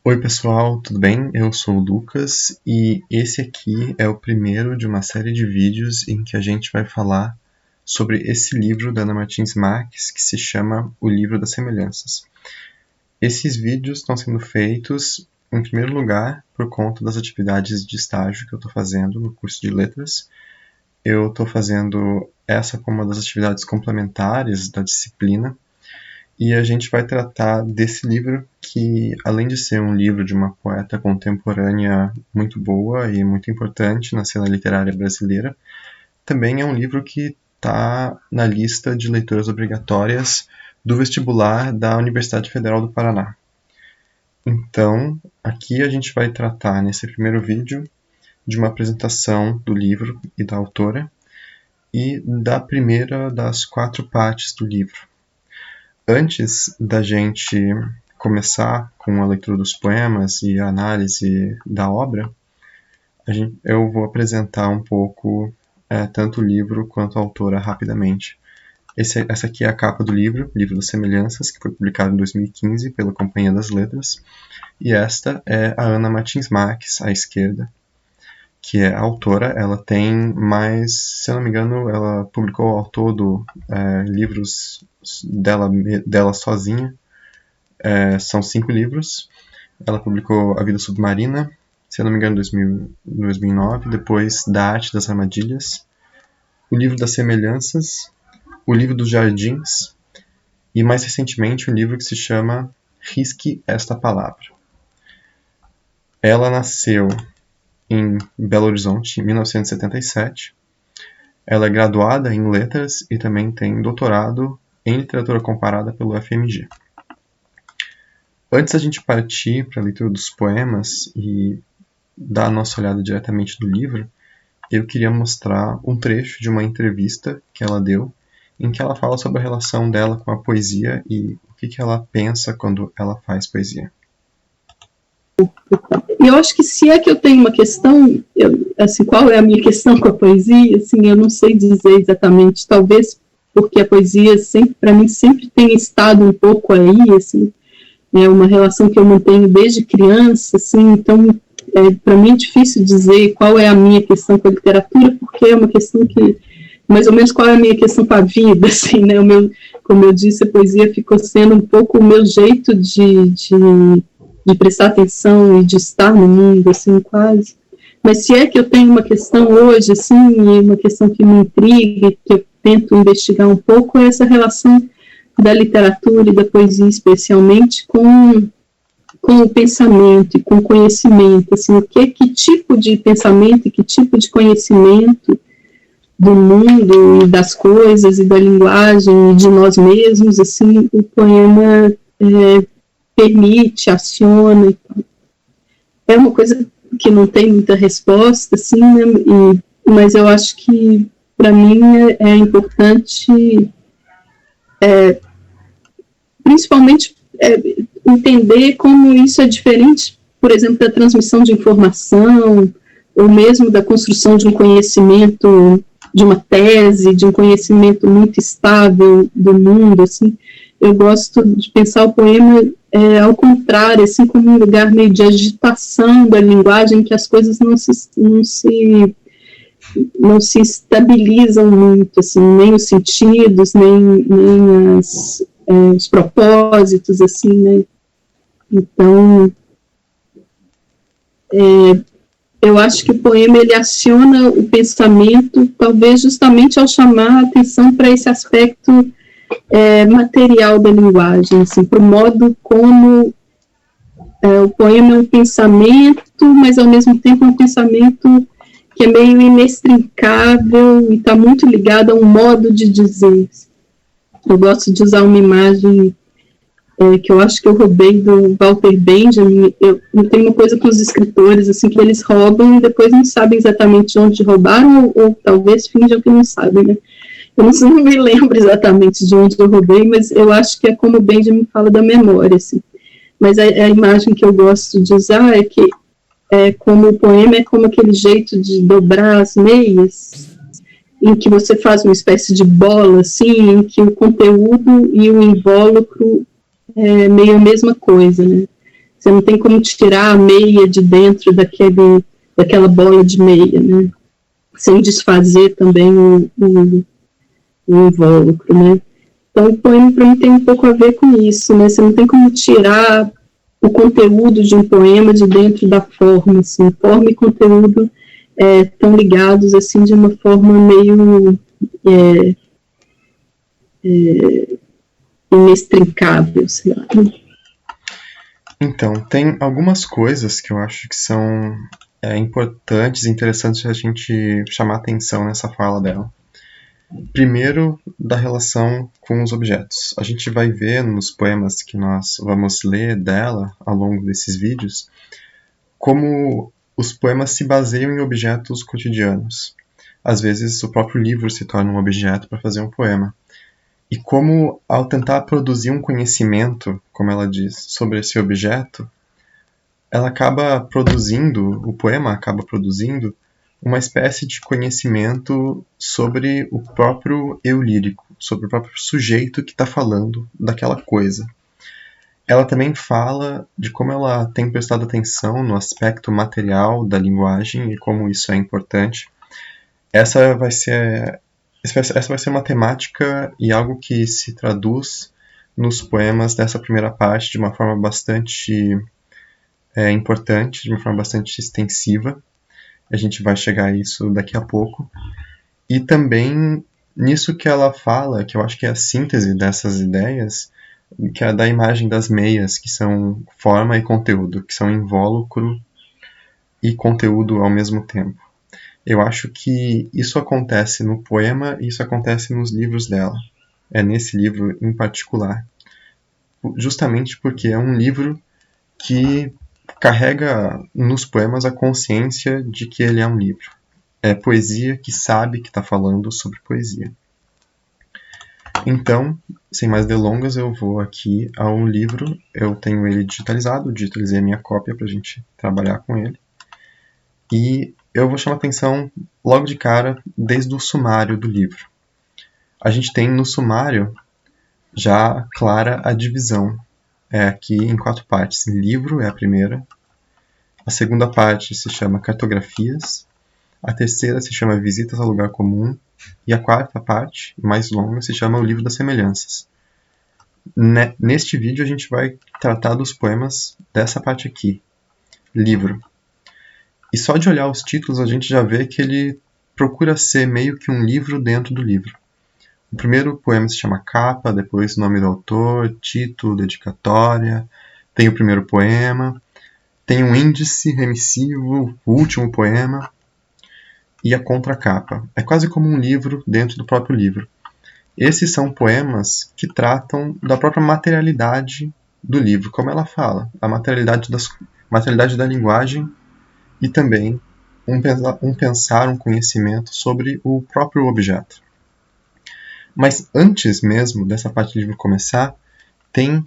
Oi pessoal, tudo bem? Eu sou o Lucas e esse aqui é o primeiro de uma série de vídeos em que a gente vai falar sobre esse livro da Ana Martins Marques que se chama O Livro das Semelhanças. Esses vídeos estão sendo feitos, em primeiro lugar, por conta das atividades de estágio que eu estou fazendo no curso de letras. Eu estou fazendo essa como uma das atividades complementares da disciplina. E a gente vai tratar desse livro que, além de ser um livro de uma poeta contemporânea muito boa e muito importante na cena literária brasileira, também é um livro que está na lista de leituras obrigatórias do vestibular da Universidade Federal do Paraná. Então, aqui a gente vai tratar, nesse primeiro vídeo, de uma apresentação do livro e da autora e da primeira das 4 partes do livro. Antes da gente começar com a leitura dos poemas e a análise da obra, eu vou apresentar um pouco tanto o livro quanto a autora rapidamente. Essa aqui é a capa do livro, Livro das Semelhanças, que foi publicado em 2015 pela Companhia das Letras. E esta é a Ana Martins Marques, à esquerda, que é a autora. Ela tem mais, se eu não me engano, ela publicou ao todo livros dela sozinha. São 5 livros. Ela publicou A Vida Submarina, se eu não me engano, em 2009. Depois Da Arte das Armadilhas, O Livro das Semelhanças, O Livro dos Jardins e, mais recentemente, um livro que se chama Risque Esta Palavra. Ela nasceu em Belo Horizonte, em 1977. Ela é graduada em letras e também tem doutorado em literatura comparada pelo FMG. Antes da gente partir para a leitura dos poemas e dar a nossa olhada diretamente no livro, eu queria mostrar um trecho de uma entrevista que ela deu, em que ela fala sobre a relação dela com a poesia e o que ela pensa quando ela faz poesia. E eu acho que se é que eu tenho uma questão, qual é a minha questão com a poesia, eu não sei dizer exatamente, talvez porque a poesia para mim sempre tem estado um pouco aí, é uma relação que eu mantenho desde criança, então para mim é difícil dizer qual é a minha questão com a literatura, porque é uma questão que, mais ou menos, qual é a minha questão com a vida, como eu disse, a poesia ficou sendo um pouco o meu jeito de prestar atenção e de estar no mundo, quase. Mas se é que eu tenho uma questão hoje, uma questão que me intriga, que eu tento investigar um pouco, é essa relação da literatura e da poesia, especialmente, com o pensamento e com o conhecimento, que tipo de pensamento e que tipo de conhecimento do mundo e das coisas e da linguagem e de nós mesmos, o poema permite, aciona e tal. É uma coisa que não tem muita resposta, mas eu acho que, para mim, é importante, principalmente, entender como isso é diferente, por exemplo, da transmissão de informação, ou mesmo da construção de um conhecimento, de uma tese, de um conhecimento muito estável do mundo, Eu gosto de pensar o poema ao contrário, como um lugar meio de agitação da linguagem, que as coisas não se estabilizam muito, nem os sentidos, nem os propósitos, Então, eu acho que o poema ele aciona o pensamento, talvez justamente ao chamar a atenção para esse aspecto material da linguagem, para o modo como o poema é um pensamento, mas ao mesmo tempo é um pensamento que é meio inextricável e está muito ligado a um modo de dizer. Eu gosto de usar uma imagem que eu acho que eu roubei do Walter Benjamin. Eu tenho uma coisa com os escritores, que eles roubam e depois não sabem exatamente de onde roubaram, ou talvez finjam que não sabem, né? Eu não me lembro exatamente de onde eu roubei, mas eu acho que é como o Benjamin fala da memória, Mas a imagem que eu gosto de usar é que como o poema é como aquele jeito de dobrar as meias, em que você faz uma espécie de bola, em que o conteúdo e o invólucro é meio a mesma coisa, né? Você não tem como tirar a meia de dentro daquela bola de meia, né? Sem desfazer também o invólucro, né? Então, o poema, para mim, tem um pouco a ver com isso, né? Você não tem como tirar o conteúdo de um poema de dentro da forma, assim. Forma e conteúdo estão ligados, assim, de uma forma meio inextricável, sei lá. Então, tem algumas coisas que eu acho que são importantes e interessantes a gente chamar atenção nessa fala dela. Primeiro, da relação com os objetos. A gente vai ver nos poemas que nós vamos ler dela ao longo desses vídeos como os poemas se baseiam em objetos cotidianos. Às vezes, o próprio livro se torna um objeto para fazer um poema. E como, ao tentar produzir um conhecimento, como ela diz, sobre esse objeto, ela acaba produzindo, o poema acaba produzindo, uma espécie de conhecimento sobre o próprio eu lírico, sobre o próprio sujeito que está falando daquela coisa. Ela também fala de como ela tem prestado atenção no aspecto material da linguagem e como isso é importante. Essa vai ser uma temática e algo que se traduz nos poemas dessa primeira parte de uma forma bastante importante, de uma forma bastante extensiva. A gente vai chegar a isso daqui a pouco. E também nisso que ela fala, que eu acho que é a síntese dessas ideias, que é da imagem das meias, que são forma e conteúdo, que são invólucro e conteúdo ao mesmo tempo. Eu acho que isso acontece no poema e isso acontece nos livros dela. É nesse livro em particular. Justamente porque é um livro que carrega nos poemas a consciência de que ele é um livro. É poesia que sabe que está falando sobre poesia. Então, sem mais delongas, eu vou aqui ao livro. Eu tenho ele digitalizado, digitalizei a minha cópia para a gente trabalhar com ele. E eu vou chamar atenção logo de cara desde o sumário do livro. A gente tem no sumário já clara a divisão. É aqui em 4 partes. Livro é a primeira. A segunda parte se chama Cartografias. A terceira se chama Visitas ao Lugar Comum. E a quarta parte, mais longa, se chama O Livro das Semelhanças. Neste vídeo a gente vai tratar dos poemas dessa parte aqui. Livro. E só de olhar os títulos a gente já vê que ele procura ser meio que um livro dentro do livro. O primeiro poema se chama Capa, depois nome do autor, título, dedicatória, tem o primeiro poema, tem um índice remissivo, o último poema, e a contracapa. É quase como um livro dentro do próprio livro. Esses são poemas que tratam da própria materialidade do livro, como ela fala, a materialidade da linguagem e também um pensar, um conhecimento sobre o próprio objeto. Mas antes mesmo dessa parte do livro começar, tem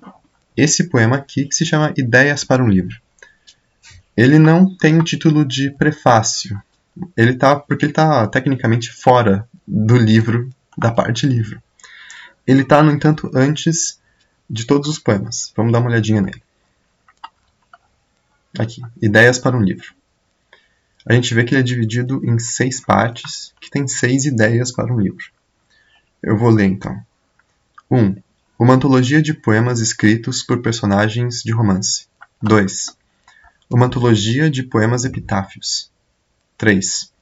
esse poema aqui que se chama Ideias para um Livro. Ele não tem o título de prefácio, porque ele está tecnicamente fora do livro, da parte livro. Ele está, no entanto, antes de todos os poemas. Vamos dar uma olhadinha nele. Aqui, Ideias para um Livro. A gente vê que ele é dividido em 6 partes, que tem 6 ideias para um livro. Eu vou ler então. 1. Uma antologia de poemas escritos por personagens de romance. 2. Uma antologia de poemas epitáfios. 3.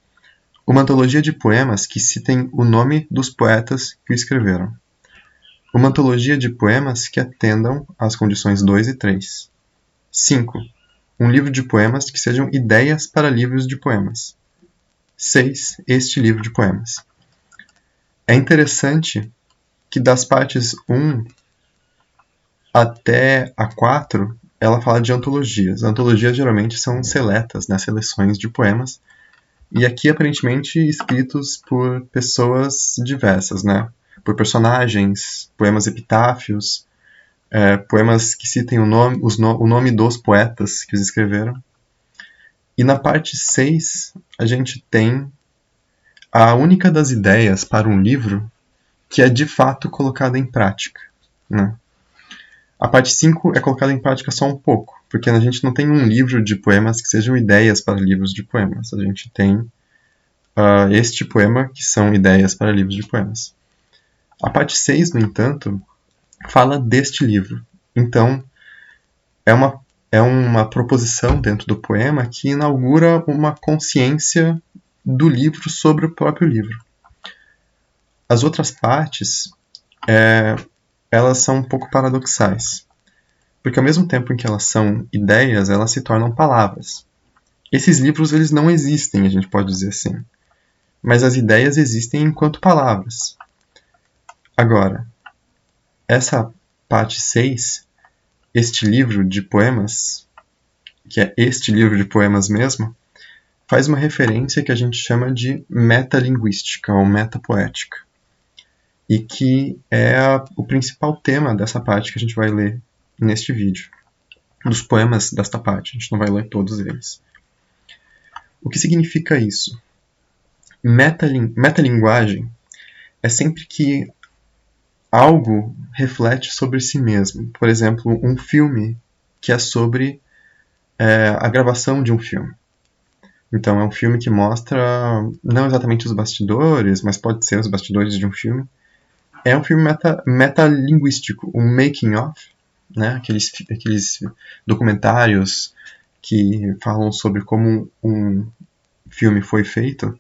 Uma antologia de poemas que citem o nome dos poetas que o escreveram. Uma antologia de poemas que atendam às condições 2 e 3. 5. Um livro de poemas que sejam ideias para livros de poemas. 6. Este livro de poemas. É interessante que das partes 1 até a 4, ela fala de antologias. Antologias geralmente são seletas, né, seleções de poemas. E aqui, aparentemente, escritos por pessoas diversas, né? Por personagens, poemas epitáfios, poemas que citem o nome dos poetas que os escreveram. E na parte 6, a gente tem a única das ideias para um livro que é de fato colocada em prática, né? A parte 5 é colocada em prática só um pouco, porque a gente não tem um livro de poemas que sejam ideias para livros de poemas. A gente tem este poema, que são ideias para livros de poemas. A parte 6, no entanto, fala deste livro. Então, é uma proposição dentro do poema que inaugura uma consciência do livro sobre o próprio livro. As outras partes, elas são um pouco paradoxais, porque ao mesmo tempo em que elas são ideias, elas se tornam palavras. Esses livros eles não existem, a gente pode dizer assim, mas as ideias existem enquanto palavras. Agora, essa parte 6, este livro de poemas, que é este livro de poemas mesmo, faz uma referência que a gente chama de metalinguística ou metapoética, e que é o principal tema dessa parte que a gente vai ler neste vídeo, dos poemas desta parte. A gente não vai ler todos eles. O que significa isso? Metalinguagem é sempre que algo reflete sobre si mesmo. Por exemplo, um filme que é sobre a gravação de um filme. Então, é um filme que mostra não exatamente os bastidores, mas pode ser os bastidores de um filme. É um filme metalinguístico, um making of, né? Aqueles documentários que falam sobre como um filme foi feito.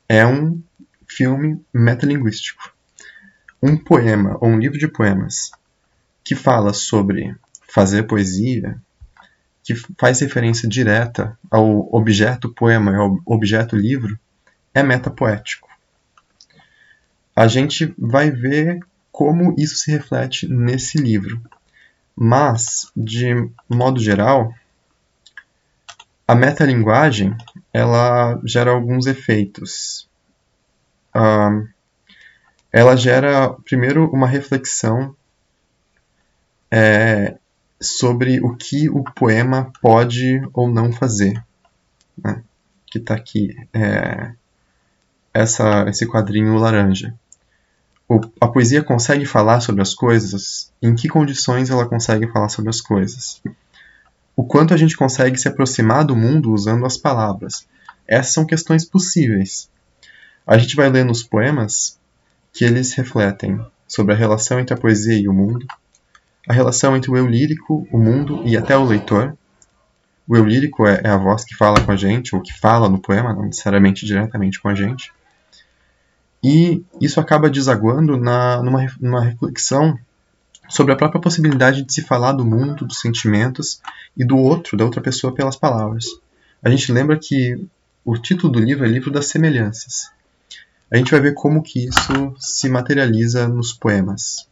É um filme metalinguístico. Um poema ou um livro de poemas que fala sobre fazer poesia, que faz referência direta ao objeto poema, ao objeto livro, é metapoético. A gente vai ver como isso se reflete nesse livro. Mas, de modo geral, a metalinguagem ela gera alguns efeitos. Ela gera, primeiro, uma reflexão sobre o que o poema pode ou não fazer. Né? Que está aqui, esse quadrinho laranja. A poesia consegue falar sobre as coisas? Em que condições ela consegue falar sobre as coisas? O quanto a gente consegue se aproximar do mundo usando as palavras? Essas são questões possíveis. A gente vai ler nos poemas que eles refletem sobre a relação entre a poesia e o mundo, a relação entre o eu lírico, o mundo e até o leitor. O eu lírico é a voz que fala com a gente, ou que fala no poema, não necessariamente diretamente com a gente. E isso acaba desaguando numa reflexão sobre a própria possibilidade de se falar do mundo, dos sentimentos e do outro, da outra pessoa, pelas palavras. A gente lembra que o título do livro é Livro das Semelhanças. A gente vai ver como que isso se materializa nos poemas.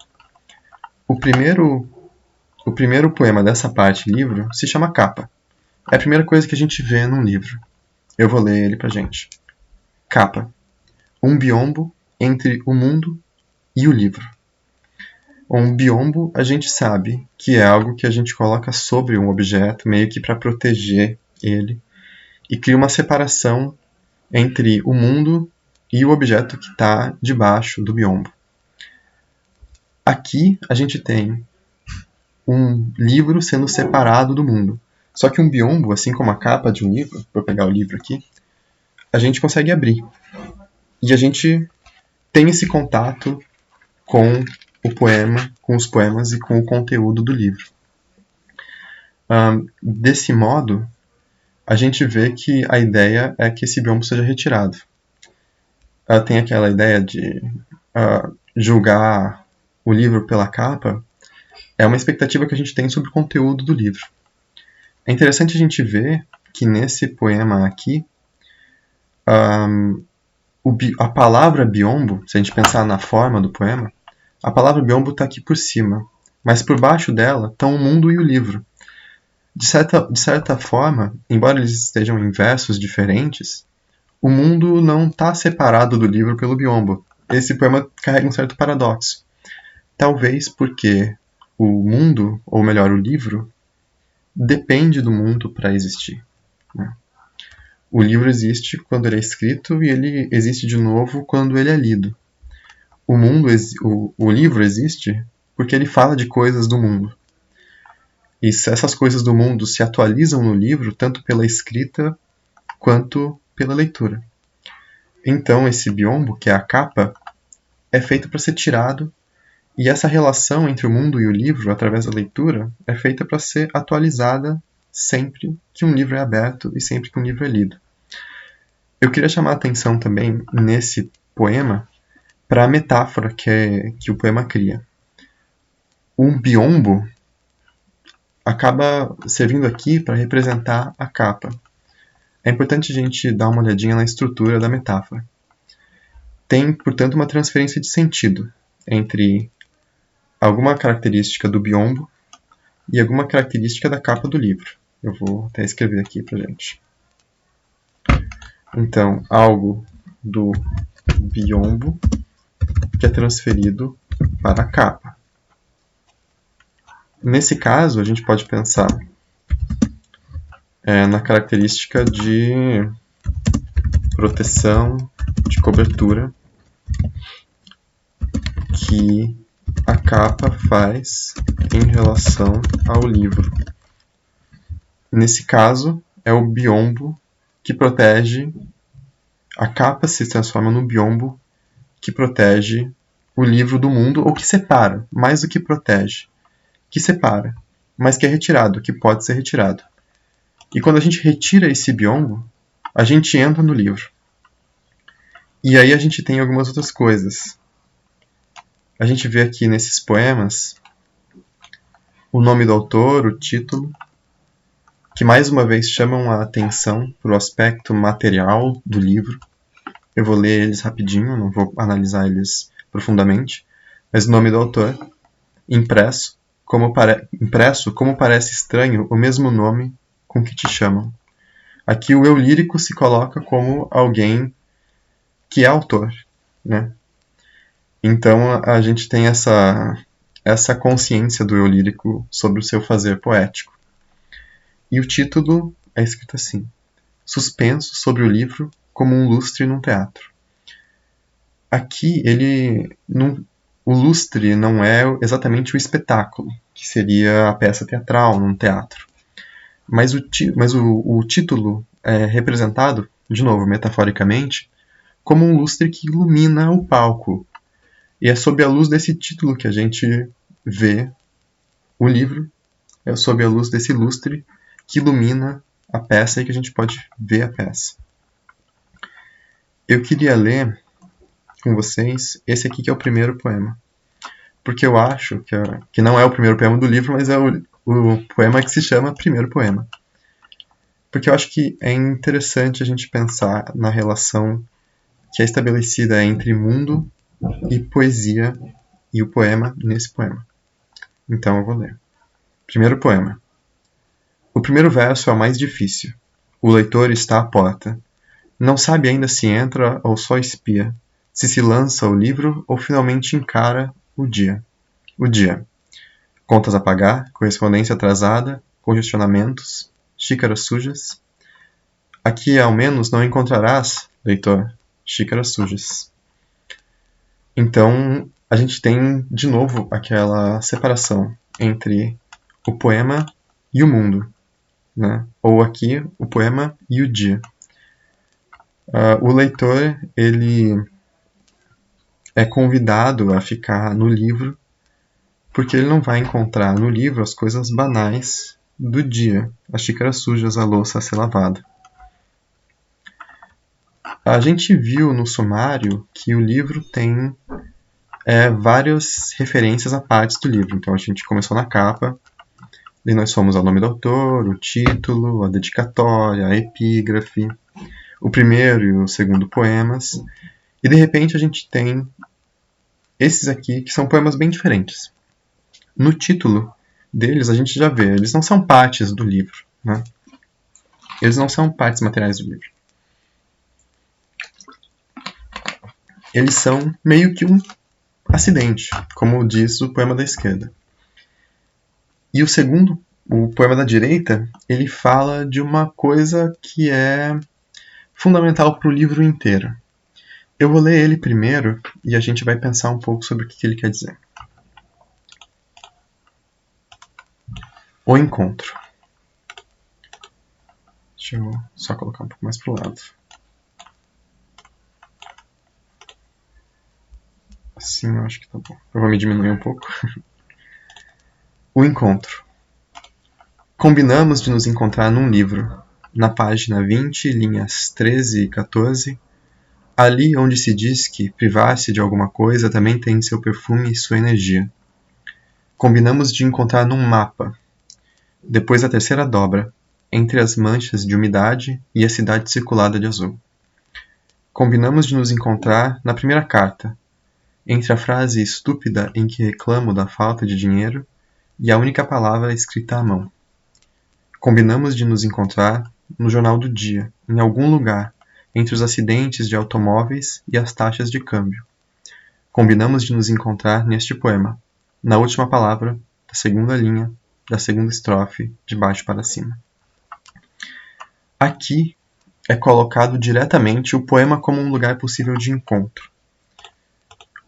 O primeiro poema dessa parte do livro se chama Capa. É a primeira coisa que a gente vê num livro. Eu vou ler ele pra gente. Capa. Um biombo entre o mundo e o livro. Um biombo, a gente sabe que é algo que a gente coloca sobre um objeto, meio que para proteger ele, e cria uma separação entre o mundo e o objeto que está debaixo do biombo. Aqui a gente tem um livro sendo separado do mundo. Só que um biombo, assim como a capa de um livro, vou pegar o livro aqui, a gente consegue abrir. E a gente tem esse contato com o poema, com os poemas e com o conteúdo do livro. Desse modo, a gente vê que a ideia é que esse biombo seja retirado. Tem aquela ideia de julgar o livro pela capa, é uma expectativa que a gente tem sobre o conteúdo do livro. É interessante a gente ver que nesse poema aqui, a palavra biombo, se a gente pensar na forma do poema, a palavra biombo está aqui por cima, mas por baixo dela estão o mundo e o livro. De certa forma, embora eles estejam em versos diferentes, o mundo não está separado do livro pelo biombo. Esse poema carrega um certo paradoxo. Talvez porque o mundo, ou melhor, o livro, depende do mundo para existir. Né? O livro existe quando ele é escrito e ele existe de novo quando ele é lido. O livro existe porque ele fala de coisas do mundo. E essas coisas do mundo se atualizam no livro, tanto pela escrita quanto pela leitura. Então, esse biombo, que é a capa, é feito para ser tirado, e essa relação entre o mundo e o livro, através da leitura, é feita para ser atualizada sempre que um livro é aberto e sempre que um livro é lido. Eu queria chamar a atenção também, nesse poema, para a metáfora que o poema cria. O biombo acaba servindo aqui para representar a capa. É importante a gente dar uma olhadinha na estrutura da metáfora. Tem, portanto, uma transferência de sentido entre alguma característica do biombo e alguma característica da capa do livro. Eu vou até escrever aqui pra gente. Então, algo do biombo que é transferido para a capa. Nesse caso, a gente pode pensar na característica de proteção, de cobertura que a capa faz em relação ao livro. Nesse caso, é o biombo que protege, a capa se transforma no biombo que protege o livro do mundo, ou que separa, mais do que protege, que separa, mas que é retirado, que pode ser retirado. E quando a gente retira esse biombo, a gente entra no livro. E aí a gente tem algumas outras coisas. A gente vê aqui nesses poemas o nome do autor, o título, que mais uma vez chamam a atenção para o aspecto material do livro. Eu vou ler eles rapidinho, não vou analisar eles profundamente, mas o nome do autor, impresso, como parece estranho o mesmo nome com que te chamam. Aqui o eu lírico se coloca como alguém que é autor, né? Então a gente tem essa consciência do eu lírico sobre o seu fazer poético. E o título é escrito assim: suspenso sobre o livro como um lustre num teatro. Aqui o lustre não é exatamente o espetáculo, que seria a peça teatral num teatro. Mas o título é representado, de novo, metaforicamente, como um lustre que ilumina o palco. E é sob a luz desse título que a gente vê o livro, é sob a luz desse lustre que ilumina a peça e que a gente pode ver a peça. Eu queria ler com vocês esse aqui que é o primeiro poema. Porque eu acho que não é o primeiro poema do livro, mas é o poema que se chama Primeiro Poema. Porque eu acho que é interessante a gente pensar na relação que é estabelecida entre mundo e poesia e o poema nesse poema. Então eu vou ler. Primeiro poema. O primeiro verso é o mais difícil. O leitor está à porta. Não sabe ainda se entra ou só espia, se lança o livro ou finalmente encara o dia. O dia. Contas a pagar, correspondência atrasada, congestionamentos, xícaras sujas. Aqui ao menos não encontrarás, leitor, xícaras sujas. Então a gente tem de novo aquela separação entre o poema e o mundo, né? Ou aqui o poema e o dia. O leitor ele é convidado a ficar no livro porque ele não vai encontrar no livro as coisas banais do dia, as xícaras sujas, a louça a ser lavada. A gente viu no sumário que o livro tem várias referências a partes do livro. Então a gente começou na capa, e nós fomos ao nome do autor, o título, a dedicatória, a epígrafe, o primeiro e o segundo poemas, e de repente a gente tem esses aqui que são poemas bem diferentes. No título deles a gente já vê, eles não são partes do livro, né? Eles não são partes materiais do livro. Eles são meio que um acidente, como diz o poema da esquerda. E o poema da direita, ele fala de uma coisa que é fundamental para o livro inteiro. Eu vou ler ele primeiro e a gente vai pensar um pouco sobre o que ele quer dizer. O encontro. Deixa eu só colocar um pouco mais pro lado. Assim eu acho que tá bom. Eu vou me diminuir um pouco. O encontro. Combinamos de nos encontrar num livro, na página 20, linhas 13 e 14, ali onde se diz que privar-se de alguma coisa também tem seu perfume e sua energia. Combinamos de encontrar num mapa, depois da terceira dobra, entre as manchas de umidade e a cidade circulada de azul. Combinamos de nos encontrar na primeira carta, entre a frase estúpida em que reclamo da falta de dinheiro e a única palavra escrita à mão. Combinamos de nos encontrar no jornal do dia, em algum lugar, entre os acidentes de automóveis e as taxas de câmbio. Combinamos de nos encontrar neste poema, na última palavra da segunda linha da segunda estrofe, de baixo para cima. Aqui é colocado diretamente o poema como um lugar possível de encontro.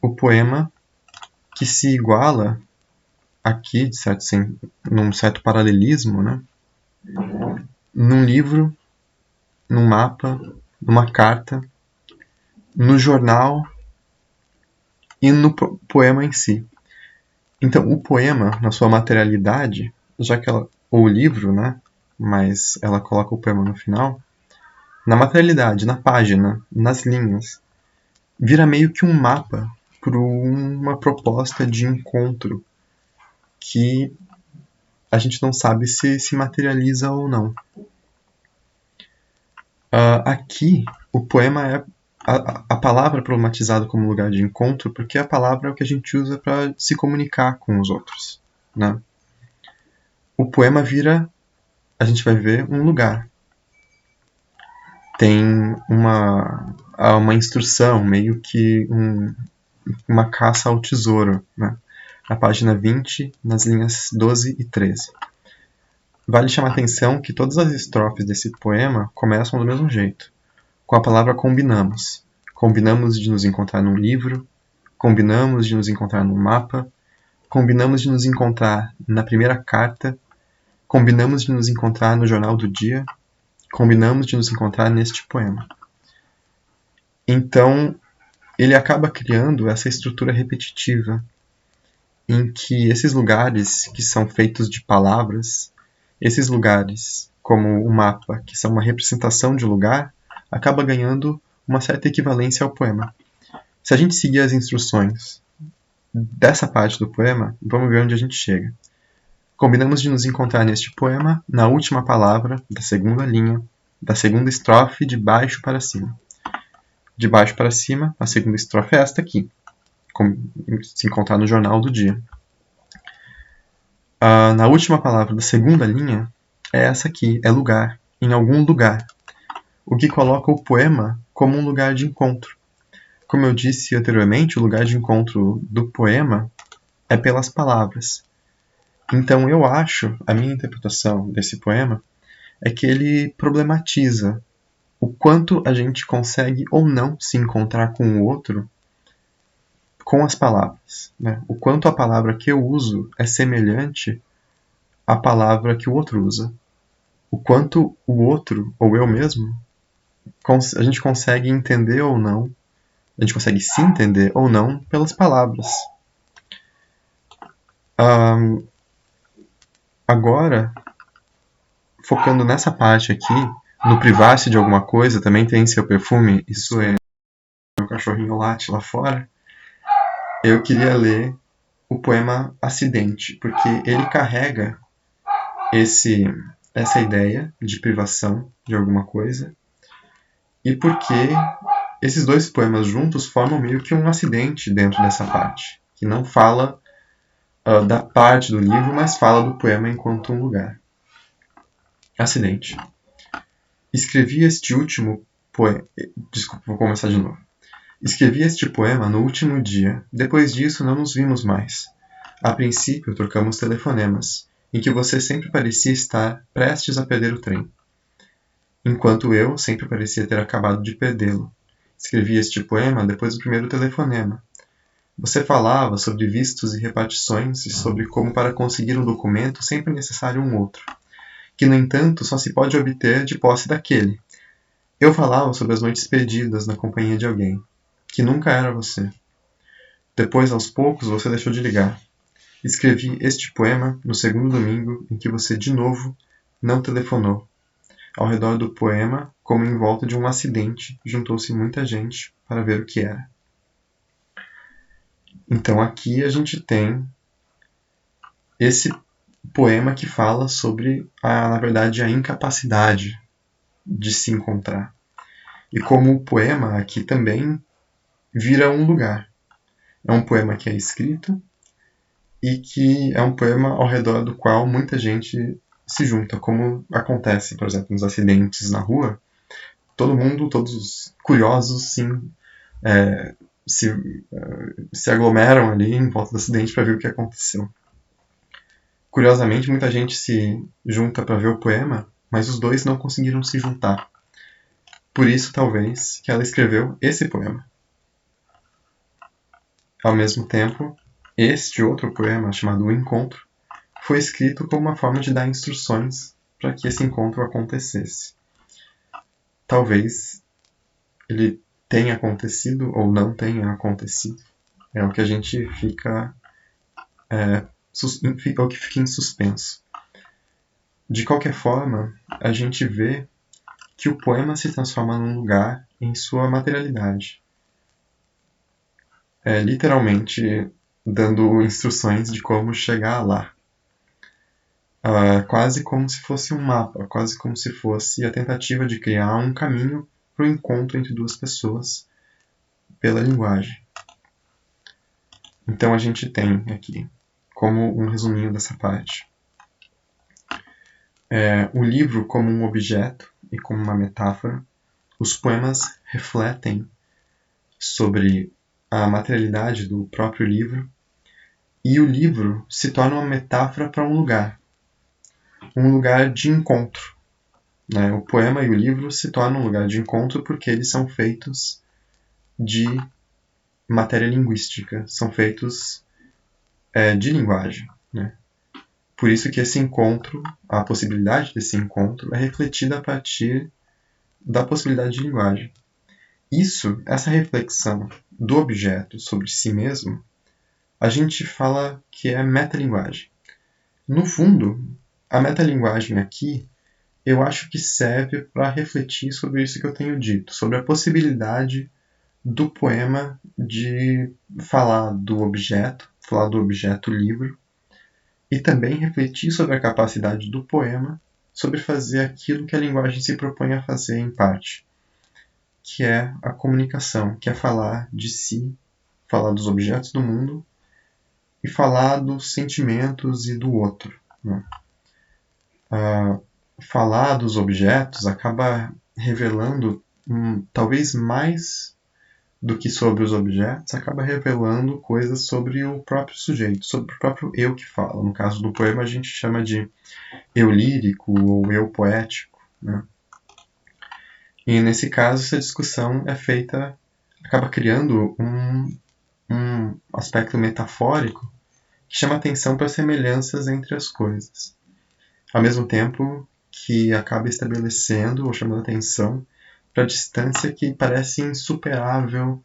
O poema que se iguala aqui, num certo paralelismo, né? Num livro, num mapa, numa carta, no jornal e no poema em si. Então, o poema, na sua materialidade, já que ou o livro, né? Mas ela coloca o poema no final, na materialidade, na página, nas linhas, vira meio que um mapa para uma proposta de encontro que a gente não sabe se materializa ou não. Aqui, o poema é a palavra problematizada como lugar de encontro, porque a palavra é o que a gente usa para se comunicar com os outros, né? O poema vira, a gente vai ver, um lugar. Tem uma instrução, meio que uma caça ao tesouro, né? Na página 20, nas linhas 12 e 13. Vale chamar a atenção que todas as estrofes desse poema começam do mesmo jeito, com a palavra combinamos. Combinamos de nos encontrar num livro, combinamos de nos encontrar num mapa, combinamos de nos encontrar na primeira carta, combinamos de nos encontrar no jornal do dia, combinamos de nos encontrar neste poema. Então, ele acaba criando essa estrutura repetitiva, em que esses lugares que são feitos de palavras, esses lugares, como o mapa, que são uma representação de lugar, acaba ganhando uma certa equivalência ao poema. Se a gente seguir as instruções dessa parte do poema, vamos ver onde a gente chega. Combinamos de nos encontrar neste poema na última palavra da segunda linha, da segunda estrofe, de baixo para cima. De baixo para cima, a segunda estrofe é esta aqui. Se encontrar no jornal do dia. Na última palavra da segunda linha é essa aqui, é lugar, em algum lugar, o que coloca o poema como um lugar de encontro. Como eu disse anteriormente, o lugar de encontro do poema é pelas palavras. Então eu acho, a minha interpretação desse poema é que ele problematiza o quanto a gente consegue ou não se encontrar com o outro com as palavras, né? O quanto a palavra que eu uso é semelhante à palavra que o outro usa. O quanto o outro, ou eu mesmo, a gente consegue entender ou não, a gente consegue se entender ou não pelas palavras. Agora, focando nessa parte aqui, no privar-se de alguma coisa, também tem seu perfume, isso é meu cachorrinho late lá fora. Eu queria ler o poema Acidente, porque ele carrega essa ideia de privação de alguma coisa, e porque esses dois poemas juntos formam meio que um acidente dentro dessa parte, que não fala da parte do livro, mas fala do poema enquanto um lugar. Acidente. Escrevi este último poema... Desculpa, vou começar de novo. Escrevi este poema no último dia. Depois disso, não nos vimos mais. A princípio, trocamos telefonemas, em que você sempre parecia estar prestes a perder o trem, enquanto eu sempre parecia ter acabado de perdê-lo. Escrevi este poema depois do primeiro telefonema, Você falava sobre vistos e repartições e sobre como para conseguir um documento sempre é necessário um outro, que no entanto só se pode obter de posse daquele. Eu falava sobre as noites perdidas na companhia de alguém, que nunca era você. Depois, aos poucos, você deixou de ligar. Escrevi este poema no segundo domingo em que você de novo não telefonou. Ao redor do poema, como em volta de um acidente, juntou-se muita gente para ver o que era. Então aqui a gente tem esse poema que fala sobre, na verdade, a incapacidade de se encontrar. E como o poema aqui também vira um lugar. É um poema que é escrito e que é um poema ao redor do qual muita gente se junta, como acontece, por exemplo, nos acidentes na rua. Todos os curiosos, sim, se aglomeram ali em volta do acidente para ver o que aconteceu. Curiosamente, muita gente se junta para ver o poema, mas os dois não conseguiram se juntar. Por isso, talvez, que ela escreveu esse poema. Ao mesmo tempo, este outro poema, chamado O Encontro, foi escrito como uma forma de dar instruções para que esse encontro acontecesse. Talvez ele tenha acontecido ou não tenha acontecido. É o que a gente fica... o que fica em suspenso. De qualquer forma, a gente vê que o poema se transforma num lugar em sua materialidade. Literalmente dando instruções de como chegar lá. Quase como se fosse um mapa, quase como se fosse a tentativa de criar um caminho para o encontro entre duas pessoas pela linguagem. Então a gente tem aqui, como um resuminho dessa parte, o livro como um objeto e como uma metáfora. Os poemas refletem sobre a materialidade do próprio livro, e o livro se torna uma metáfora para um lugar de encontro. Né? O poema e o livro se tornam um lugar de encontro porque eles são feitos de matéria linguística, são feitos de linguagem. Né? Por isso que esse encontro, a possibilidade desse encontro, é refletida a partir da possibilidade de linguagem. Essa reflexão do objeto sobre si mesmo, a gente fala que é metalinguagem. No fundo, a metalinguagem aqui, eu acho que serve para refletir sobre isso que eu tenho dito, sobre a possibilidade do poema de falar do objeto livro, e também refletir sobre a capacidade do poema sobre fazer aquilo que a linguagem se propõe a fazer em parte, que é a comunicação, que é falar de si, falar dos objetos do mundo e falar dos sentimentos e do outro. Né? Falar dos objetos acaba revelando, talvez mais do que sobre os objetos, acaba revelando coisas sobre o próprio sujeito, sobre o próprio eu que fala. No caso do poema, a gente chama de eu lírico ou eu poético. Né? E nesse caso, essa discussão é feita, acaba criando um aspecto metafórico que chama atenção para as semelhanças entre as coisas. Ao mesmo tempo que acaba estabelecendo ou chamando atenção para a distância que parece insuperável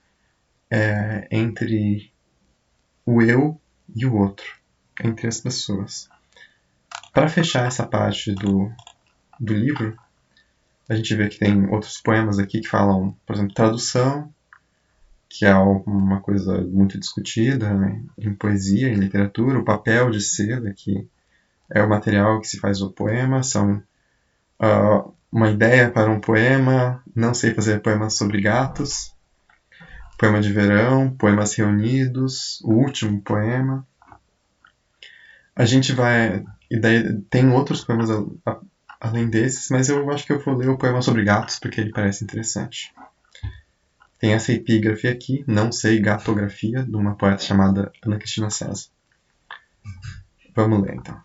entre o eu e o outro, entre as pessoas. Para fechar essa parte do livro, a gente vê que tem outros poemas aqui que falam, por exemplo, tradução, que é uma coisa muito discutida, né, em poesia, em literatura, o papel de seda, que é o material que se faz o poema, são uma ideia para um poema, não sei fazer poemas sobre gatos, poema de verão, poemas reunidos, o último poema. A gente vai... E daí tem outros poemas além desses, mas eu acho que eu vou ler o poema sobre gatos, porque ele parece interessante. Tem essa epígrafe aqui, Não Sei Gatografia, de uma poeta chamada Ana Cristina César. Vamos ler, então.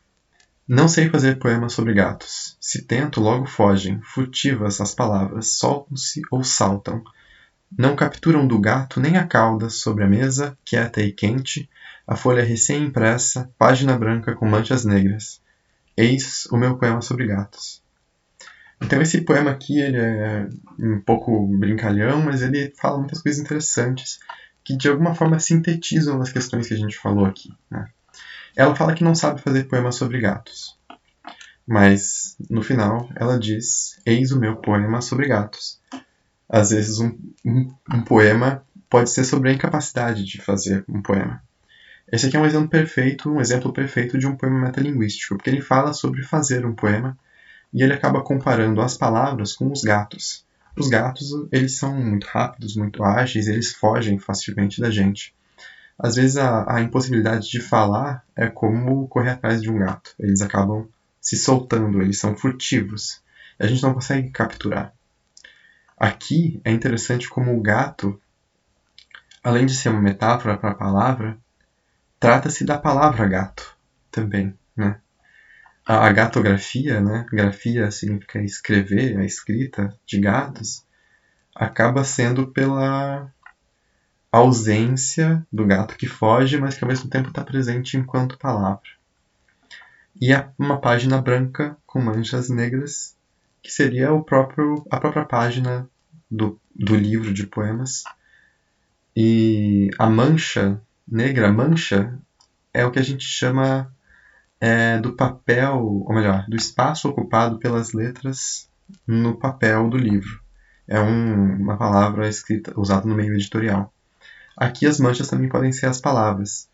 Não sei fazer poemas sobre gatos. Se tento, logo fogem, furtivas as palavras, soltam-se ou saltam. Não capturam do gato nem a cauda sobre a mesa, quieta e quente, a folha recém-impressa, página branca com manchas negras. Eis o meu poema sobre gatos. Então esse poema aqui ele é um pouco brincalhão, mas ele fala muitas coisas interessantes que de alguma forma sintetizam as questões que a gente falou aqui, né? Ela fala que não sabe fazer poemas sobre gatos, mas no final ela diz: eis o meu poema sobre gatos. Às vezes um poema pode ser sobre a incapacidade de fazer um poema. Esse aqui é um exemplo perfeito de um poema metalinguístico, porque ele fala sobre fazer um poema e ele acaba comparando as palavras com os gatos. Os gatos, eles são muito rápidos, muito ágeis, eles fogem facilmente da gente. Às vezes a impossibilidade de falar é como correr atrás de um gato. Eles acabam se soltando, eles são furtivos. A gente não consegue capturar. Aqui é interessante como o gato, além de ser uma metáfora para a palavra, trata-se da palavra gato também, né? A gatografia, né? Grafia significa escrever, a escrita de gatos, acaba sendo pela ausência do gato que foge, mas que ao mesmo tempo está presente enquanto palavra. E uma página branca com manchas negras, que seria a própria página do livro de poemas. E a mancha negra, mancha, é o que a gente chama do papel, ou melhor, do espaço ocupado pelas letras no papel do livro. É uma palavra escrita, usada no meio editorial. Aqui as manchas também podem ser as palavras.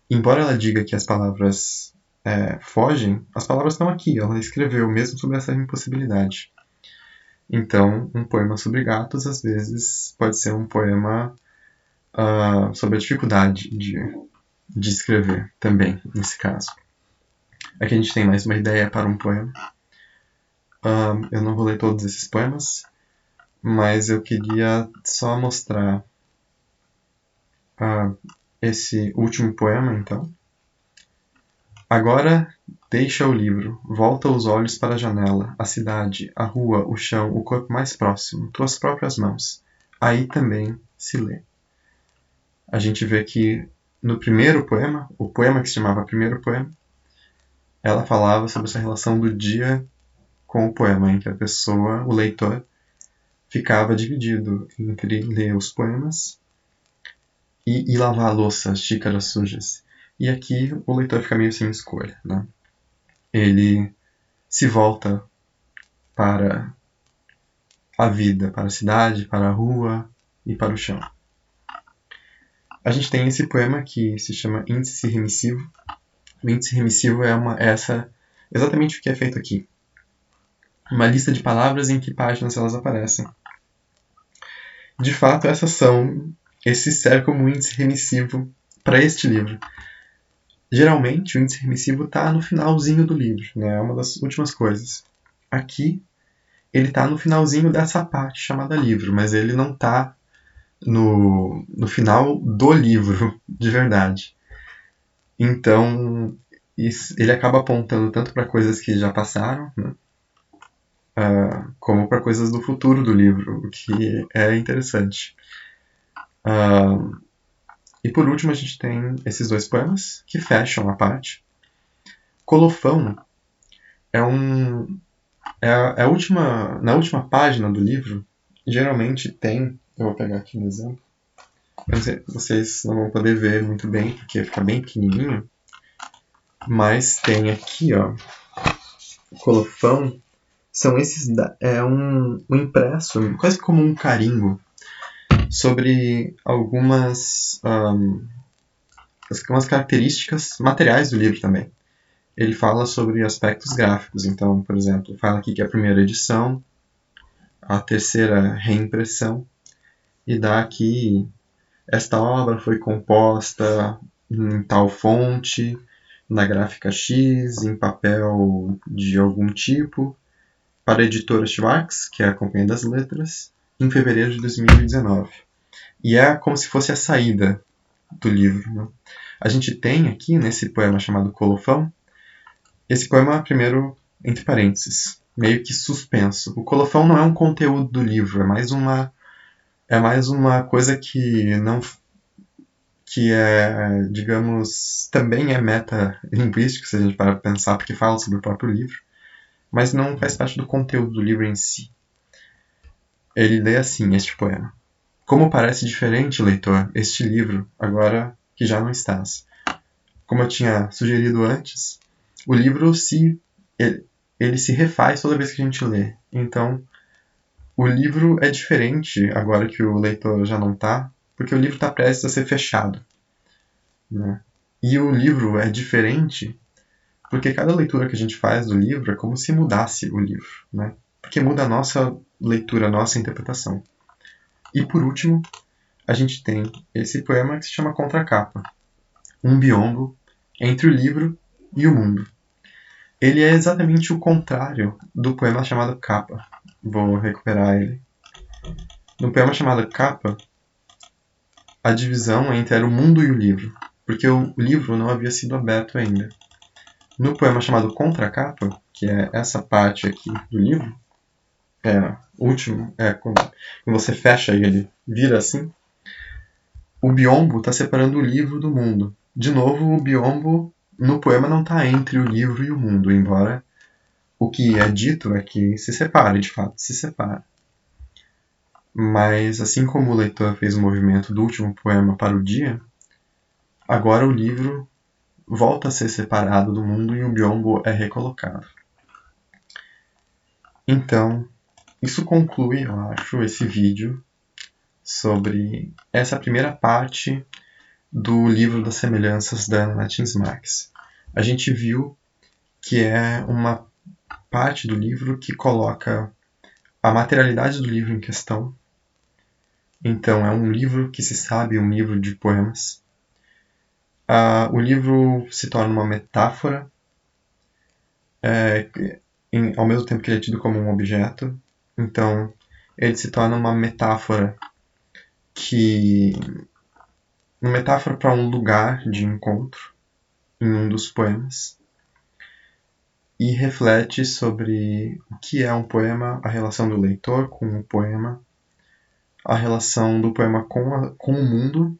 Embora ela diga que as palavras fogem, as palavras estão aqui. Ela escreveu mesmo sobre essa impossibilidade. Então, um poema sobre gatos, às vezes, pode ser um poema sobre a dificuldade de escrever também, nesse caso. Aqui a gente tem mais uma ideia para um poema. Eu não vou ler todos esses poemas, mas eu queria só mostrar esse último poema, então. Agora deixa o livro, volta os olhos para a janela, a cidade, a rua, o chão, o corpo mais próximo, tuas próprias mãos. Aí também se lê. A gente vê que no primeiro poema, o poema que se chamava Primeiro Poema, ela falava sobre essa relação do dia com o poema, em que a pessoa, o leitor, ficava dividido entre ler os poemas e lavar a louça, as xícaras sujas. E aqui o leitor fica meio sem escolha, né? Ele se volta para a vida, para a cidade, para a rua e para o chão. A gente tem esse poema que se chama Índice Remissivo. O índice remissivo é exatamente o que é feito aqui. Uma lista de palavras em que páginas elas aparecem. De fato, esse serve como índice remissivo para este livro. Geralmente, o índice remissivo está no finalzinho do livro, né? É uma das últimas coisas. Aqui, ele está no finalzinho dessa parte chamada livro, mas ele não está no final do livro, de verdade. Então, ele acaba apontando tanto para coisas que já passaram, né? Como para coisas do futuro do livro, o que é interessante. E por último a gente tem esses dois poemas que fecham a parte. Colofão na última página do livro, geralmente tem, eu vou pegar aqui um exemplo, eu não sei, vocês não vão poder ver muito bem porque fica bem pequenininho, mas tem aqui, ó, colofão, são esses, um impresso, quase como um carimbo, sobre algumas características materiais do livro também. Ele fala sobre aspectos gráficos. Então, por exemplo, fala aqui que é a primeira edição, a terceira reimpressão, e dá aqui esta obra foi composta em tal fonte, na gráfica X, em papel de algum tipo, para a editora Schwartz, que é a Companhia das Letras, em fevereiro de 2019. E é como se fosse a saída do livro, né? A gente tem aqui, nesse poema chamado Colofão, esse poema, primeiro, entre parênteses, meio que suspenso. O colofão não é um conteúdo do livro, é mais é mais uma coisa que não que é, digamos, também é meta-linguístico, se a gente parar para pensar, porque fala sobre o próprio livro, mas não faz parte do conteúdo do livro em si. Ele lê assim este poema. Como parece diferente, leitor, este livro, agora que já não estás. Como eu tinha sugerido antes, o livro ele se refaz toda vez que a gente lê. Então, o livro é diferente agora que o leitor já não está, porque o livro está prestes a ser fechado. Né? E o livro é diferente porque cada leitura que a gente faz do livro é como se mudasse o livro, né? Porque muda a nossa leitura, a nossa interpretação. E por último, a gente tem esse poema que se chama Contracapa, um biombo entre o livro e o mundo. Ele é exatamente o contrário do poema chamado Capa. Vou recuperar ele. No poema chamado Capa, a divisão era o mundo e o livro, porque o livro não havia sido aberto ainda. No poema chamado Contracapa, que é essa parte aqui do livro, o último, quando você fecha e ele vira assim, o biombo está separando o livro do mundo. De novo, o biombo no poema não está entre o livro e o mundo, embora o que é dito é que se separa, de fato, se separa. Mas, assim como o leitor fez o movimento do último poema para o dia, agora o livro volta a ser separado do mundo e o biombo é recolocado. Então, isso conclui, eu acho, esse vídeo sobre essa primeira parte do livro das semelhanças da Ana Martins Marques. A gente viu que é uma parte do livro que coloca a materialidade do livro em questão. Então, é um livro que se sabe, um livro de poemas. O livro se torna uma metáfora, ao mesmo tempo que ele é tido como um objeto. Então, ele se torna uma metáfora para um lugar de encontro em um dos poemas. E reflete sobre o que é um poema, a relação do leitor com o poema, a relação do poema com o mundo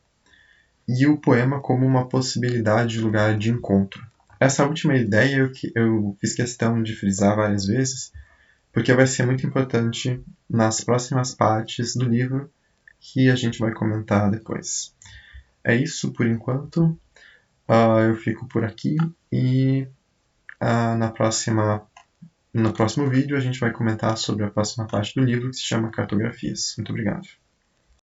e o poema como uma possibilidade de lugar de encontro. Essa última ideia eu fiz questão de frisar várias vezes, porque vai ser muito importante nas próximas partes do livro que a gente vai comentar depois. É isso por enquanto. Eu fico por aqui e no próximo vídeo a gente vai comentar sobre a próxima parte do livro que se chama Cartografias. Muito obrigado.